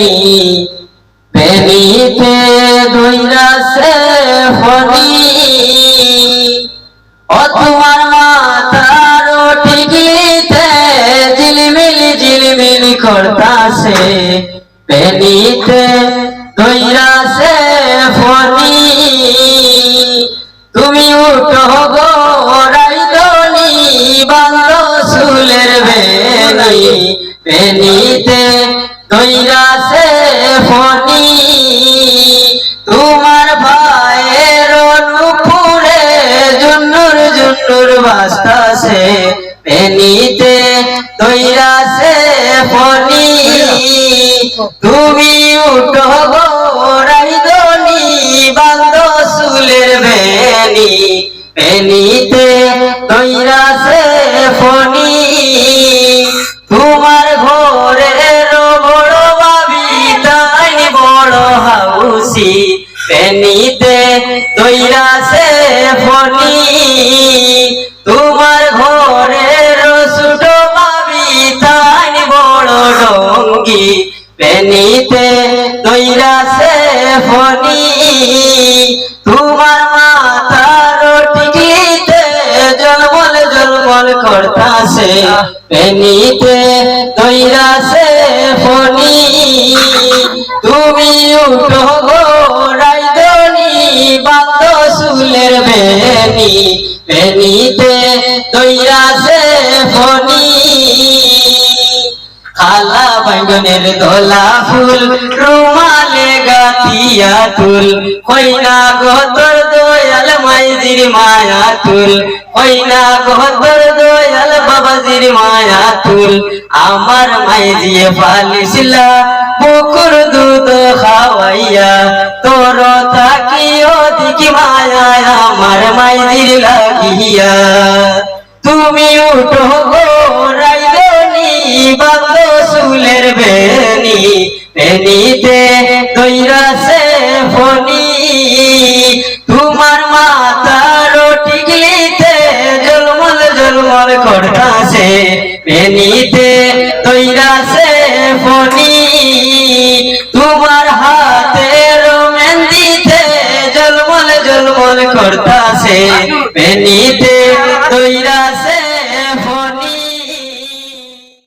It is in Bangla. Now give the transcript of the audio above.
বেনি বেনিতে দইরাছে ফনি ও তোমার মাথার টিকলিতে ঝিলমিল ঝিলমিল করতাছে বেনিতে দইরাছে ফনি তুমি উঠো গো রাইদনি বান্ধ চুলের বেনি বেনিতে দইরাছে ফনি তোমার ভাইয়ের নুপুরে জুন্নুর জুন্নুর বাজতাছে বেনিতে দইরাছে ফনি তুমি উঠো গো রাইদনি বান্ধ চুলের বেনি বেনিতে দইরাছে ফনি তোমার ঘরের বড় ভাবি তাই বড় হাউসি বেনিতে দইরাছে ফনি তোমার ঘরের ছোট ভাবি তাই বড় ডঙ্গি বেনিতে দইরাছে ফনি তোমার মাথার টিকলিতে জলমল জলমল করতাছে বেনিতে দইরাছে ফনি তুমি উঠো গো রাইদনি বান্ধ চুলের বেনি বেনিতে দইরাছে ফনি খালা বাইগনের দোলা ফুল রুমালে গাথিয়া তুল কইনা গো তোর দয়াল মাইজির মায়া তুল কইনা গো তোর দয়াল বাবাজির মায়া তুল আমার মাইজিয়ে ফালিসলা পুকুর দুধ খাওয়াইয়া তোর তাকিও দিকি মায়া আমার মাইজির লাগিয়া তুমি উঠো গো রাইদনি বান্ধ চুলের বেনি বেনিতে দইরাছে ফনি তোমার মাথার টিকলিতে জলমল জলমল করতাছে বেনিতে দইরাছে ফনি তোমার হাতের মেহেন্দিতে জলমল জলমল করতাছে বেনিতে দইরা